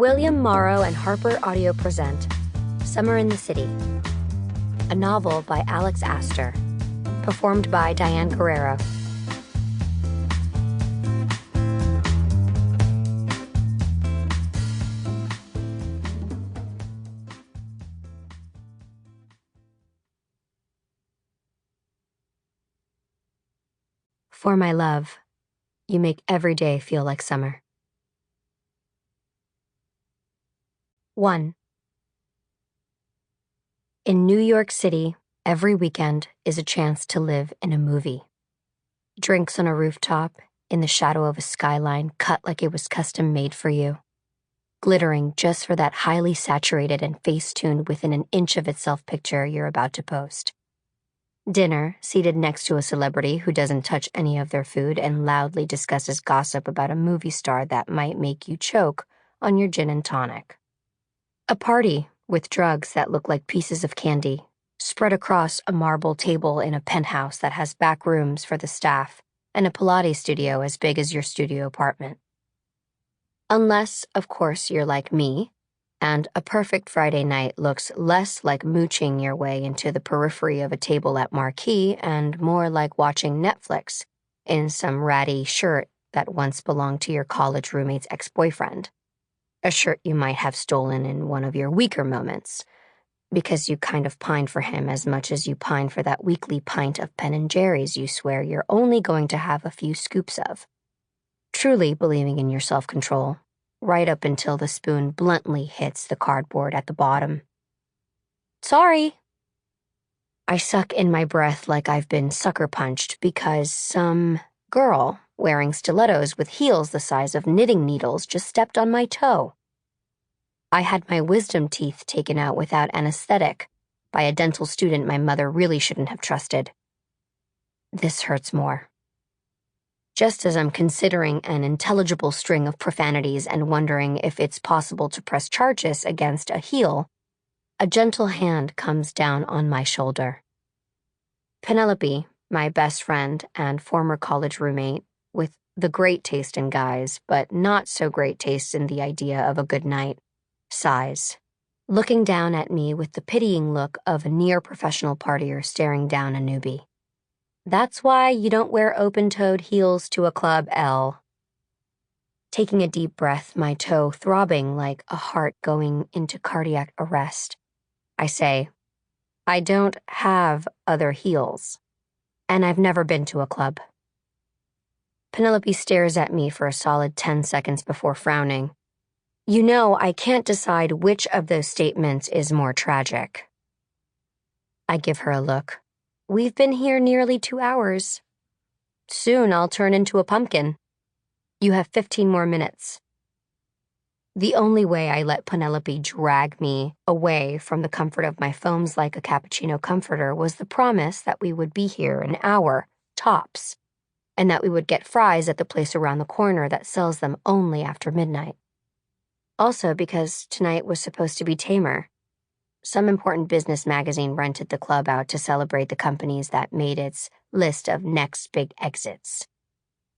William Morrow and HarperAudio present Summer in the City, a novel by Alex Aster, performed by Diane Guerrero. For my love, you make every day feel like summer. 1. In New York City, every weekend is a chance to live in a movie. Drinks on a rooftop, in the shadow of a skyline cut like it was custom made for you. Glittering just for that highly saturated and face-tuned within an inch of itself picture you're about to post. Dinner, seated next to a celebrity who doesn't touch any of their food and loudly discusses gossip about a movie star that might make you choke on your gin and tonic. A party with drugs that look like pieces of candy, spread across a marble table in a penthouse that has back rooms for the staff and a Pilates studio as big as your studio apartment. Unless, of course, you're like me, and a perfect Friday night looks less like mooching your way into the periphery of a table at Marquee and more like watching Netflix in some ratty shirt that once belonged to your college roommate's ex-boyfriend. A shirt you might have stolen in one of your weaker moments, because you kind of pine for him as much as you pine for that weekly pint of Ben & Jerry's you swear you're only going to have a few scoops of. Truly believing in your self-control, right up until the spoon bluntly hits the cardboard at the bottom. Sorry. I suck in my breath like I've been sucker punched because some girl wearing stilettos with heels the size of knitting needles just stepped on my toe. I had my wisdom teeth taken out without anesthetic by a dental student my mother really shouldn't have trusted. This hurts more. Just as I'm considering an intelligible string of profanities and wondering if it's possible to press charges against a heel, a gentle hand comes down on my shoulder. Penelope, my best friend and former college roommate, with the great taste in guys, but not so great taste in the idea of a good night, sighs, looking down at me with the pitying look of a near-professional partier staring down a newbie. That's why you don't wear open-toed heels to a club, Elle. Taking a deep breath, my toe throbbing like a heart going into cardiac arrest, I say, I don't have other heels, and I've never been to a club. Penelope stares at me for a solid 10 seconds before frowning. You know, I can't decide which of those statements is more tragic. I give her a look. We've been here nearly 2 hours. Soon I'll turn into a pumpkin. You have 15 more minutes. The only way I let Penelope drag me away from the comfort of my foams like a cappuccino comforter was the promise that we would be here an hour, tops, and that we would get fries at the place around the corner that sells them only after midnight. Also because tonight was supposed to be tamer. Some important business magazine rented the club out to celebrate the companies that made its list of next big exits.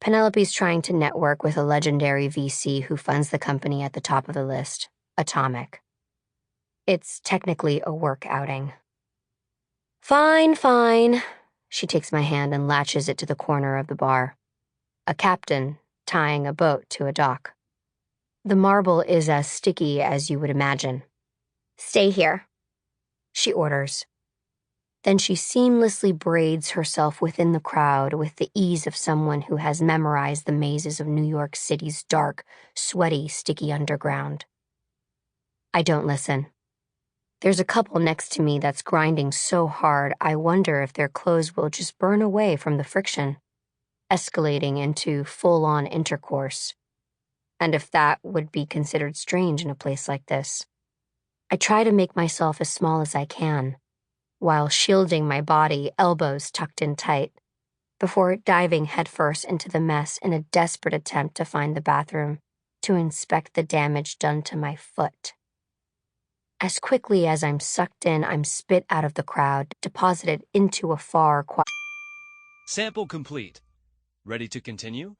Penelope's trying to network with a legendary VC who funds the company at the top of the list, Atomic. It's technically a work outing. Fine. She takes my hand and latches it to the corner of the bar. A captain tying a boat to a dock. The marble is as sticky as you would imagine. Stay here, she orders. Then she seamlessly braids herself within the crowd with the ease of someone who has memorized the mazes of New York City's dark, sweaty, sticky underground. I don't listen. There's a couple next to me that's grinding so hard I wonder if their clothes will just burn away from the friction, escalating into full-on intercourse, and if that would be considered strange in a place like this. I try to make myself as small as I can, while shielding my body, elbows tucked in tight, before diving headfirst into the mess in a desperate attempt to find the bathroom to inspect the damage done to my foot. As quickly as I'm sucked in, I'm spit out of the crowd, deposited into a far, Sample complete. Ready to continue?